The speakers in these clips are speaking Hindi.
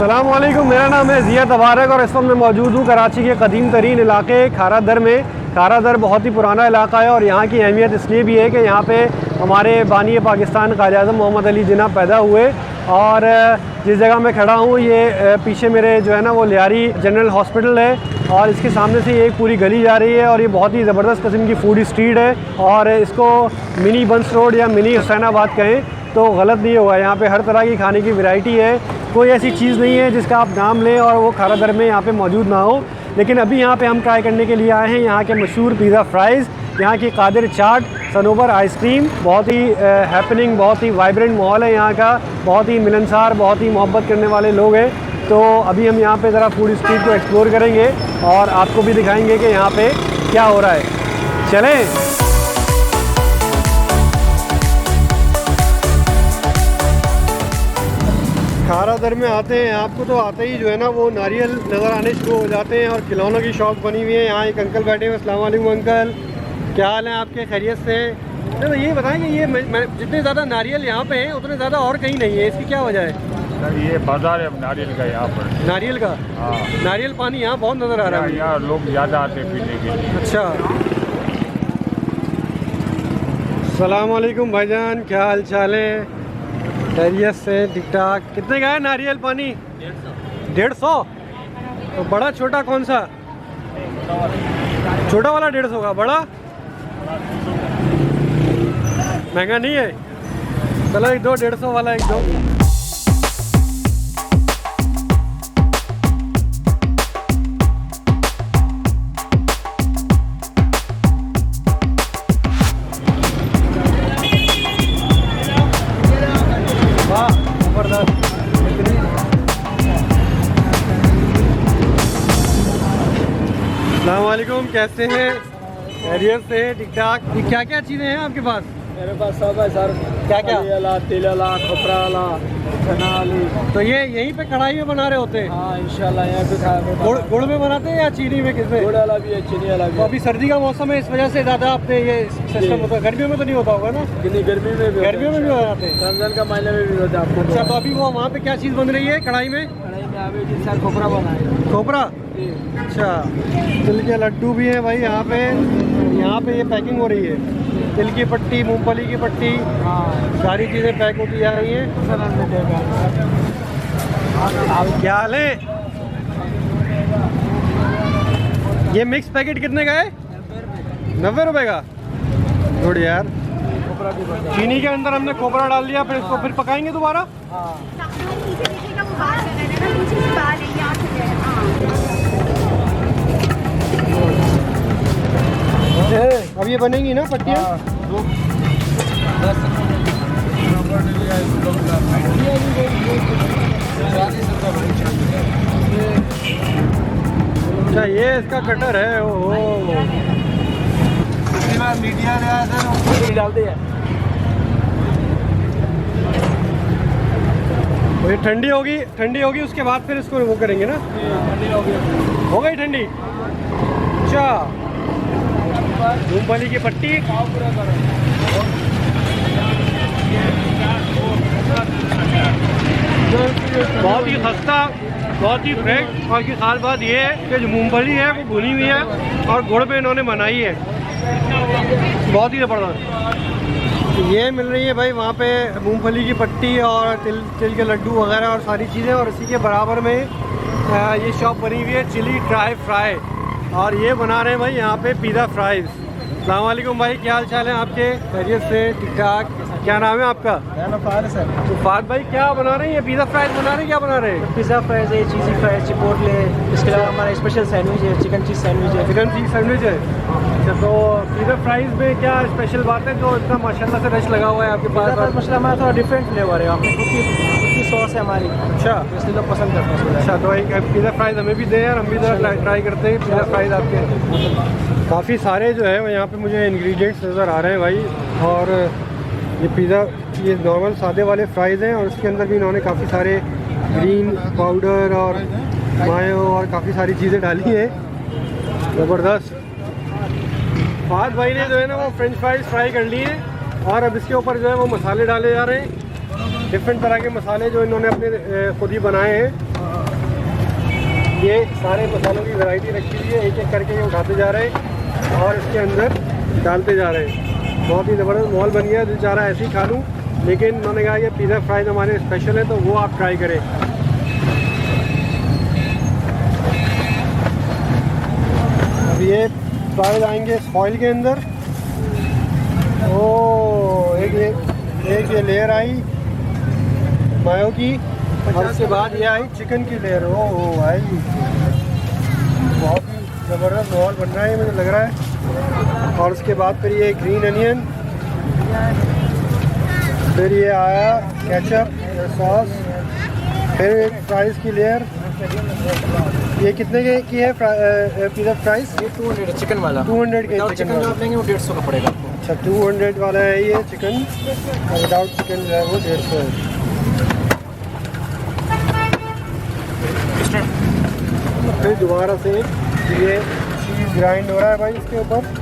अस्सलामुअलैकुम, मेरा नाम है ज़िया तबारक और इस वक्त मैं मौजूद हूँ कराची के कदीम तरीन इलाके खारा दर में। खारा दर बहुत ही पुराना इलाका है और यहाँ की अहमियत इसलिए भी है कि यहाँ पे हमारे बानी पाकिस्तान कायद-ए-आज़म मोहम्मद अली जिन्ना पैदा हुए। और जिस जगह मैं खड़ा हूँ ये पीछे मेरे जो है ना वो लियारी जनरल हॉस्पिटल है और इसके सामने से ये एक पूरी गली जा रही है और ये बहुत ही ज़बरदस्त किस्म की फूड स्ट्रीट है और इसको मिनी बंस रोड या मिनी हुसैनाबाद कहें तो गलत नहीं होगा। यहाँ पे हर तरह की खाने की वैरायटी है, कोई ऐसी चीज़ नहीं है जिसका आप नाम लें और वो खारा दर में यहाँ पे मौजूद ना हो। लेकिन अभी यहाँ पे हम ट्राई करने के लिए आए हैं यहाँ के मशहूर पिज़्ज़ा फ्राइज़, यहाँ की कादिर चाट, सनोबर आइसक्रीम। बहुत ही हैपनिंग, बहुत ही वाइब्रेंट माहौल है यहाँ का, बहुत ही मिलनसार, बहुत ही मोहब्बत करने वाले लोग हैं। तो अभी हम यहाँ पे ज़रा फूड स्ट्रीट को एक्सप्लोर करेंगे और आपको भी दिखाएँगे कि यहाँ पर क्या हो रहा है। चलें। खारा दर में आते हैं आपको तो आते ही जो है ना वो नारियल नज़र आने शुरू हो जाते हैं और खिलौनों की शॉप बनी हुई है। यहाँ एक अंकल बैठे हुए। अस्सलाम वालेकुम अंकल, क्या हाल है आपके, खैरियत से? तो ये बताएं कि ये जितने ज़्यादा नारियल यहाँ पे हैं उतने ज़्यादा और कहीं नहीं है, इसकी क्या वजह है? ये बाजार है नारियल का यहाँ पर। नारियल का? हाँ। नारियल पानी यहाँ बहुत नज़र आ रहा है। यहाँ लोग ज़्यादा आते हैं पीने के लिए। अच्छा। अस्सलाम वालेकुम भाईजान, क्या हाल चाल है? खैरियत से, ठीक ठाक। कितने का है नारियल पानी? 150। तो बड़ा छोटा कौन सा? छोटा वाला 150 का, बड़ा महंगा नहीं है। चलो एक दो 150 वाला एक दो। अस्सलामुअलैकुम, कैसे हैं? खैरियत से, ठीक ठाक। ये क्या क्या चीज़ें हैं आपके पास? मेरे पास सब है सर। क्या क्या? तिल वाला, खोपरा वाला, चना वाली। तो ये यहीं पे कढ़ाई में बना रहे होते हैं? हाँ इंशाल्लाह यहाँ पे खाया। गुड़ में बनाते हैं या चीनी में? किसमें? गुड़ वाला भी है, चीनी वाला भी तो है। अभी सर्दी का मौसम है, इस वजह से ज़्यादा आपने ये सिस्टम होता है। गर्मियों में तो नहीं होता होगा ना? कितनी गर्मी में भी, गर्मियों में भी बनाते हैं। रमजान का महीने में भी होता है आपको। अच्छा, तो अभी वो वहाँ पे क्या चीज़ बन रही है कढ़ाई में? कढ़ाई में अभी जी सर खोपरा बना है। खोपरा? अच्छा, तिल के लड्डू भी हैं भाई यहाँ पे। यहाँ पे ये पैकिंग हो रही है, तिल की पट्टी, मूंगफली की पट्टी, हाँ सारी चीज़ें पैक होती जा रही हैं। क्या हाल है? ये मिक्स पैकेट कितने का है? 90 रुपए का। गुड यार। चीनी के अंदर हमने खोपरा डाल दिया, फिर इसको फिर पकाएंगे दोबारा। अब ये बनेंगी ना पट्टियाँ? अच्छा, ये इसका कटर है। ओहो, मीडिया डालते हैं। ये ठंडी होगी उसके बाद फिर इसको वो करेंगे ना? हो गई ठंडी। अच्छा, मूंगफली की पट्टी। बहुत ही खस्ता, बहुत ही फ्रेश। और की खास बात ये है कि जो मूंगफली है वो भुनी हुई है और गुड़ में इन्होंने बनाई है, बहुत ही ज़बरदस्त। ये मिल रही है भाई वहाँ पे मूंगफली की पट्टी और तिल के लड्डू वगैरह और सारी चीज़ें। और इसी के बराबर में ये शॉप बनी हुई है चिली ड्राई फ्राई और ये बना रहे हैं भाई यहाँ पे पिज़्ज़ा फ्राइज़। अस्सलाम वालेकुम भाई, क्या हाल चाल है आपके? खैरियत से, ठीक ठाक। क्या नाम है आपका? सर तो फाद भाई क्या बना रहे हैं? ये पिज़्ज़ा फ्राइज़ बना रहे हैं, क्या बना रहे हैं? पिज़्ज़ा फ्राइज है, चीज़ी फ्राइज, चिपोटले, इसके अलावा हमारा स्पेशल सैंडविच है, चिकन चीज़ सैंडविच है। चिकन चीज़ सैंडविच है। अच्छा, तो पिज़्ज़ा फ्राइज़ में क्या स्पेशल बात है जो इतना माशाल्लाह से रश लगा हुआ है आपके पास? मसला हमारा थोड़ा डिफरेंट फ्लेवर है, आपकी खुद की सॉस है हमारी। अच्छा, इसलिए लोग पसंद करते हैं। अच्छा, तो एक पिज़्ज़ा फ्राइज़ हमें भी दें यार, हम भी ज़रा ट्राई करते हैं पिज़्ज़ा फ्राइज़ आपके। काफ़ी सारे जो है वो यहाँ पे मुझे इंग्रेडिएंट्स नज़र आ रहे हैं भाई। और ये पिज़्ज़ा, ये नॉर्मल सादे वाले फ्राइज़ हैं और इसके अंदर भी इन्होंने काफ़ी सारे ग्रीन पाउडर और मायो और काफ़ी सारी चीज़ें डाली हैं। ज़बरदस्त। फाद भाई ने जो है ना वो फ्रेंच फ्राइज़ फ्राई कर लिए हैं और अब इसके ऊपर जो है वो मसाले डाले जा रहे हैं, डिफरेंट तरह के मसाले जो इन्होंने अपने खुद ही बनाए हैं। ये सारे मसालों की वैरायटी रखी हुई है, एक एक करके ये उठाते जा रहे हैं और इसके अंदर डालते जा रहे हैं। बहुत ही ज़बरदस्त माहौल बन गया, दिल चाह रहा है ऐसे ही खा लूँ, लेकिन उन्होंने कहा कि पिज़्ज़ा फ्राइज़ हमारे स्पेशल है तो वो आप ट्राई करें। अब ये फ्राइज़ आएंगे फॉइल के अंदर। ओ एक ये लेयर आई मायो की और उसके बाद ये आई चिकन की लेयर। ओ भाई बहुत ही ज़बरदस्त माहौल बन रहा है मुझे लग रहा है। और उसके बाद फिर ये ग्रीन अनियन, फिर ये आया केचप सॉस, फिर एक फ्राइज़ की लेयर। ये कितने की है पिज़्ज़ा फ्राइज़? ये 200 चिकन वाला, 200 के चिकन चिकन जो आप लेंगे वो 150 का पड़ेगा आपको। अच्छा 200 वाला है ये चिकन, और विदाउट चिकन जो है वो 150 है। फिर दोबारा से ये चीज़ ग्राइंड हो रहा है भाई इसके ऊपर।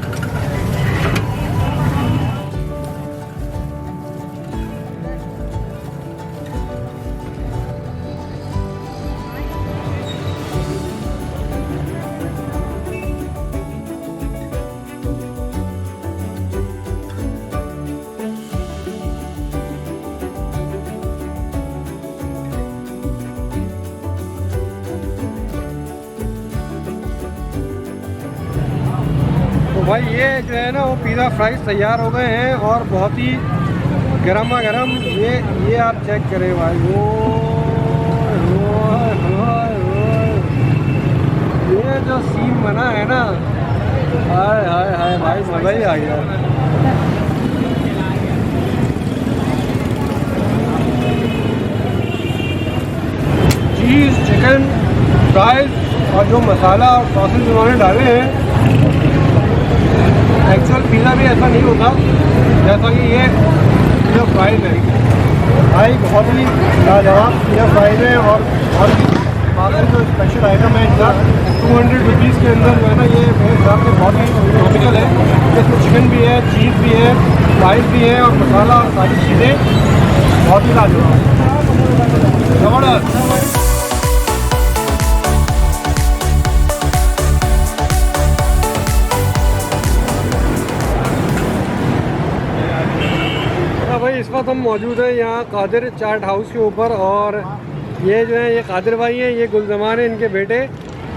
भाई ये जो है ना वो पिज़्ज़ा फ्राइज़ तैयार हो गए हैं और बहुत ही गर्मा गर्म। ये आप चेक करें भाई, वो ये जो सीन बना है ना, हाय हाय हाय भाई मज़ा ही आ गया। चीज़ चिकन फ्राइज़ और जो मसाला और सॉसेज उन्होंने डाले हैं, एक्चुअल पिज़्ज़ा भी ऐसा नहीं होता जैसा कि ये पिज़्ज़ा फ्राइज़ है भाई। बहुत ही लाजवाब पिज़्ज़ा फ्राइज़ है और बाकी जो स्पेशल आइटम है इनका 200 रुपीज़ के अंदर जो है ना, ये मेरे हिसाब से बहुत ही इकोनॉमिकल है। इसमें चिकन भी है, चीज़ भी है, फ्राइज़ भी है और मसाला और सारी चीज़ें बहुत ही लाजवाब ज़बरदस्त। भाई इस वक्त हम मौजूद हैं यहाँ कादिर चाट हाउस के ऊपर, और ये जो है ये कादिर भाई हैं, ये गुलजमान हैं इनके बेटे,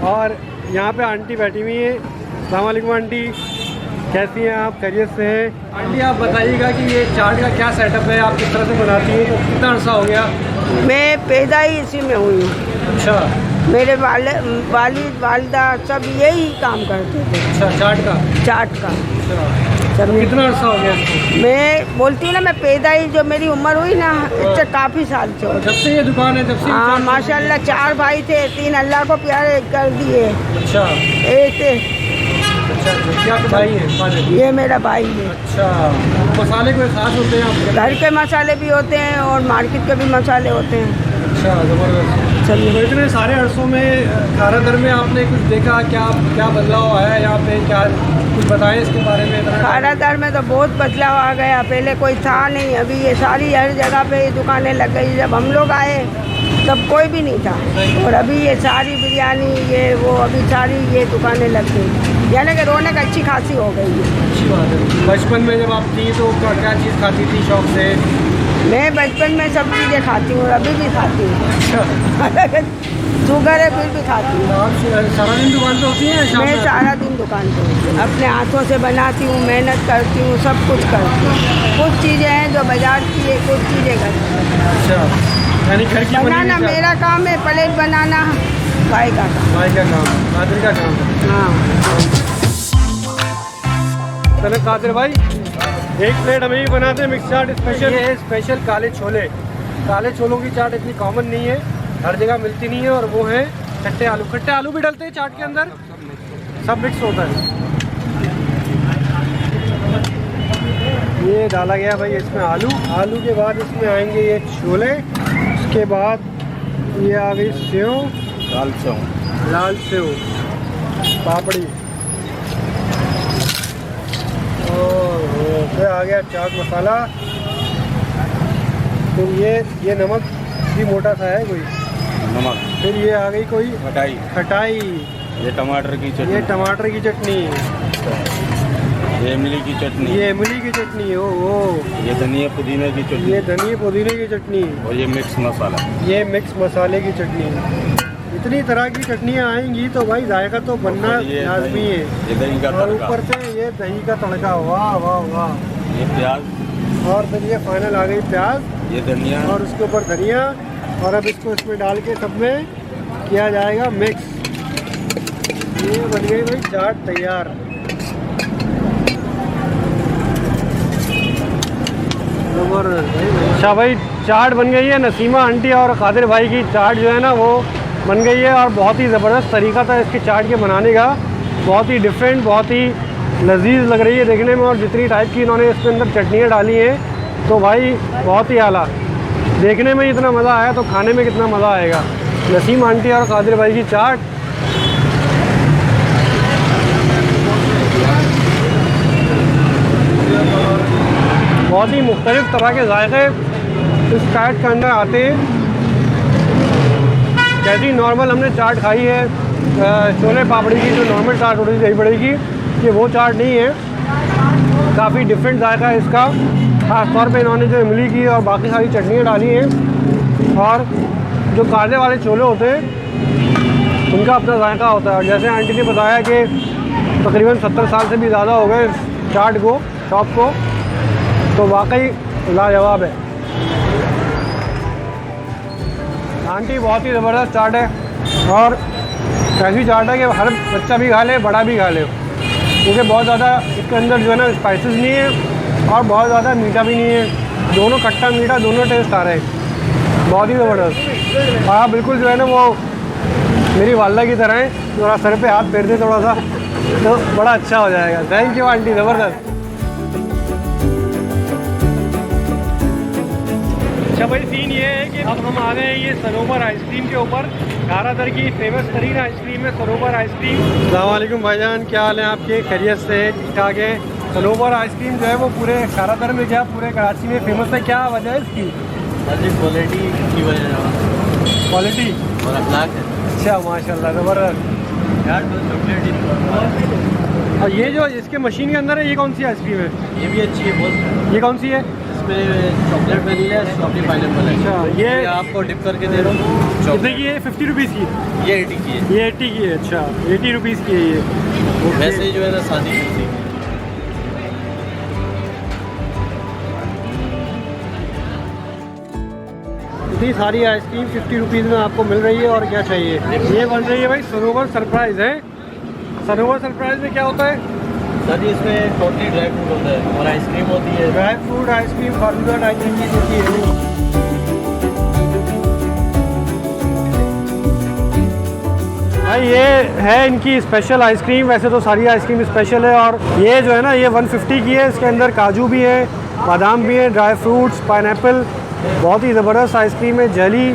और यहाँ पे आंटी बैठी हुई हैं। अस्सलाम वालेकुम आंटी, कैसी हैं आप? खैरियत से हैं? आंटी आप बताइएगा कि ये चाट का क्या सेटअप है, आप किस तरह से बनाती हैं, तो कितना अर्सा हो गया? मैं पैदा ही इसी में हुई हूँ। अच्छा, मेरे वालिद वालिदा सब यही काम करते थे। अच्छा चाट का। अच्छा तो कितना अर्सा हो गया इसको? मैं बोलती हूँ ना, मैं पैदा ही जो मेरी उम्र हुई ना, इससे काफ़ी साल से। जब से ये दुकान है, जब से? हाँ माशाल्लाह, 4 भाई थे, 3 अल्लाह को प्यारे कर दिए। अच्छा क्या भाई है? ये मेरा भाई है। अच्छा, मसाले कोई खास होते हैं आपके? घर के मसाले भी होते हैं और मार्केट के भी मसाले होते हैं। अच्छा ज़बरदस्त। चलिए, तो इतने सारे अरसों में खारा दर में आपने कुछ देखा, क्या बदलाव आया यहाँ पे, क्या कुछ बताएं इसके बारे में? खारा दर में तो बहुत बदलाव आ गया, पहले कोई था नहीं, अभी ये सारी हर जगह पे दुकानें लग गई। जब हम लोग आए तब कोई भी नहीं था, और अभी ये सारी बिरयानी ये वो अभी सारी ये दुकानें लग गई, यानी कि रौनक अच्छी खासी हो गई है। अच्छी बात है। बचपन में जब आप थी तो क्या चीज़ खाती थी शौक से? मैं बचपन में सब चीज़ें खाती हूँ, अभी भी खाती हूँ। अच्छा शुगर है फिर भी खाती हूँ। आप सारा दिन दुकान पे होती हैं? मैं सारा दिन दुकान पे हूँ, अपने हाथों से बनाती हूँ, मेहनत करती हूँ, सब कुछ करती हूँ। कुछ चीज़ें हैं जो बाजार की है, कुछ चीज़ें घर की। अच्छा, यानी घर की बनाना मेरा काम है, प्लेट बनाना भाई का काम। भाई का काम, कादिर का काम है। हाँ चलो कादिर भाई, एक प्लेट हमें भी बनाते हैं मिक्स चाट स्पेशल। ये है स्पेशल काले छोले। काले छोलों की चाट इतनी कॉमन नहीं है, हर जगह मिलती नहीं है, और वो है खट्टे आलू। खट्टे आलू भी डलते हैं चाट के अंदर, सब मिक्स होता है। ये डाला गया भाई इसमें आलू। आलू के बाद इसमें आएंगे ये छोले, उसके बाद ये आ गई सेव, लाल सेव, पापड़ी, और फिर आ गया चाट मसाला। तो ये नमक भी मोटा सा है कोई, नमक फिर ये आ गई कोई मिठाई, खटाई, ये टमाटर की चटनी, ये टमाटर की चटनी, ये इमली की चटनी, ये इमली की चटनी, ओ ये धनिया पुदीना की चटनी, ये धनिया पुदीने की चटनी, और ये मिक्स मसाला। ये मिक्स मसाले की चटनी। इतनी तरह की चटनियाँ आएंगी तो भाई जायका तो बनना ये लाजमी है। ये दही का और तड़का, ऊपर से ये दही का तड़का, वाह वाह वाह। ये प्याज, और फिर ये फाइनल आ गई प्याज, ये धनिया, और उसके ऊपर धनिया, और अब इसको इसमें डाल के सब में किया जाएगा मिक्स। ये बन गई भाई चाट तैयार। अच्छा भाई चाट बन गई है। नसीमा आंटी और कादिर भाई की चाट जो है ना वो बन गई है, और बहुत ही ज़बरदस्त तरीका था इसकी चाट के बनाने का। बहुत ही डिफरेंट, बहुत ही लजीज लग रही है देखने में, और जितनी टाइप की इन्होंने इसके अंदर चटनियाँ डाली हैं तो भाई बहुत ही आला। देखने में इतना मज़ा आया तो खाने में कितना मज़ा आएगा। नसीम आंटी और कादिर भाई की चाट बहुत ही मुख्तलिफ तरह के जायके इस चाट के अंदर आते हैं। जैसी नॉर्मल हमने चाट खाई है छोले पापड़ी की, जो नॉर्मल चाट होती है दही बड़े की, ये वो चाट नहीं है। काफ़ी डिफरेंट जायका है इसका। ख़ास तौर पे इन्होंने जो इमली की और बाकी सारी चटनियाँ डाली हैं, और जो काले वाले छोले होते हैं उनका अपना जायका होता है। और जैसे आंटी ने बताया कि तकरीबन 70 साल से भी ज़्यादा हो गए इस चाट को, शॉप को, तो वाकई लाजवाब है। आंटी बहुत ही ज़बरदस्त चाट है, और ऐसी चाट है कि हर बच्चा भी खा ले, बड़ा भी खा ले, क्योंकि बहुत ज़्यादा इसके अंदर जो है ना स्पाइसेस नहीं है और बहुत ज़्यादा मीठा भी नहीं है। दोनों खट्टा मीठा दोनों टेस्ट आ रहे हैं, बहुत ही ज़बरदस्त। और आप बिल्कुल जो है ना वो मेरी वालदा की तरह है, थोड़ा सर पे हाथ फेर दे थोड़ा सा तो बड़ा अच्छा हो जाएगा। थैंक यू आंटी, ज़बरदस्त। अच्छा भाई सीन ये है कि अब हम आ गए हैं ये सरोवर आइसक्रीम के ऊपर। खारादर की फेमस तरीन आइसक्रीम है सरोवर आइसक्रीम। अस्सलाम वालेकुम भाईजान, क्या हाल है आपके? खैरियत से ठीक ठाक है। सरोवर आइसक्रीम जो है वो पूरे खारादर में, क्या पूरे कराची में फेमस है, क्या वजह है इसकी? क्वालिटी की वजह, क्वालिटी और अखलाक है। अच्छा माशाल्लाह ज़बरदस्त यार चॉकलेट। और ये जो इसके मशीन के अंदर है ये कौन सी आइसक्रीम है? ये भी अच्छी है बहुत। ये कौन सी है? इसमें चॉकलेट वनीला है, स्ट्रॉबेरी पाइनएप्पल है। अच्छा, ये आपको डिप करके दे रहा हूँ। कितने की है? 50 रुपीज़ की? ये 80 की है। ये 80 की है। अच्छा 80 रुपीज़ की है ये। ओके। वैसे जो है ना सादी मिलती है। इतनी सारी आइसक्रीम 50 रुपीज़ में आपको मिल रही है, और क्या चाहिए। ये बन रही है भाई सरोवर सरप्राइज़ है। सरोवर सरप्राइज़ में क्या होता है? सर इसमें टोटली ड्राई फ्रूट होता है और आइसक्रीम होती है। Dry fruit ice cream falooda type की चीज़ होती है। भाई ये है इनकी स्पेशल आइसक्रीम। वैसे तो सारी आइसक्रीम स्पेशल है, और ये जो है ना ये 150 की है। इसके अंदर काजू भी है, बादाम भी है, ड्राई फ्रूट्स, पाइनएप्पल। बहुत ही ज़बरदस्त आइसक्रीम है। जेली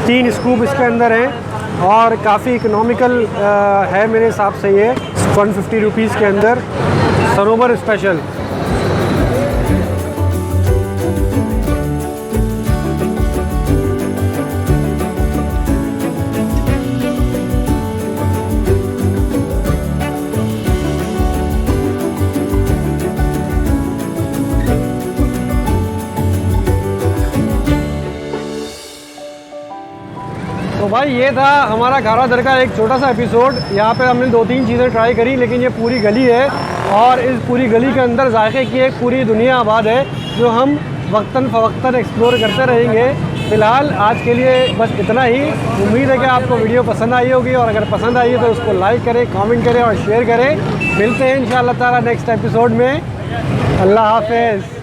3 स्कूप इसके अंदर हैं, और काफ़ी इकोनॉमिकल है मेरे हिसाब से। ये 150 रुपीज़ के अंदर सरोवर स्पेशल। तो भाई ये था हमारा खारादर का एक छोटा सा एपिसोड। यहाँ पे हमने 2-3 चीज़ें ट्राई करी, लेकिन ये पूरी गली है, और इस पूरी गली के अंदर जायके की एक पूरी दुनिया आबाद है, जो हम वक्तन फ़वक्तन एक्सप्लोर करते रहेंगे। फ़िलहाल आज के लिए बस इतना ही। उम्मीद है कि आपको वीडियो पसंद आई होगी, और अगर पसंद आई है तो उसको लाइक करें, कमेंट करें और शेयर करें। मिलते हैं इंशाअल्लाह ताला नेक्स्ट एपिसोड में। अल्लाह हाफ़िज़।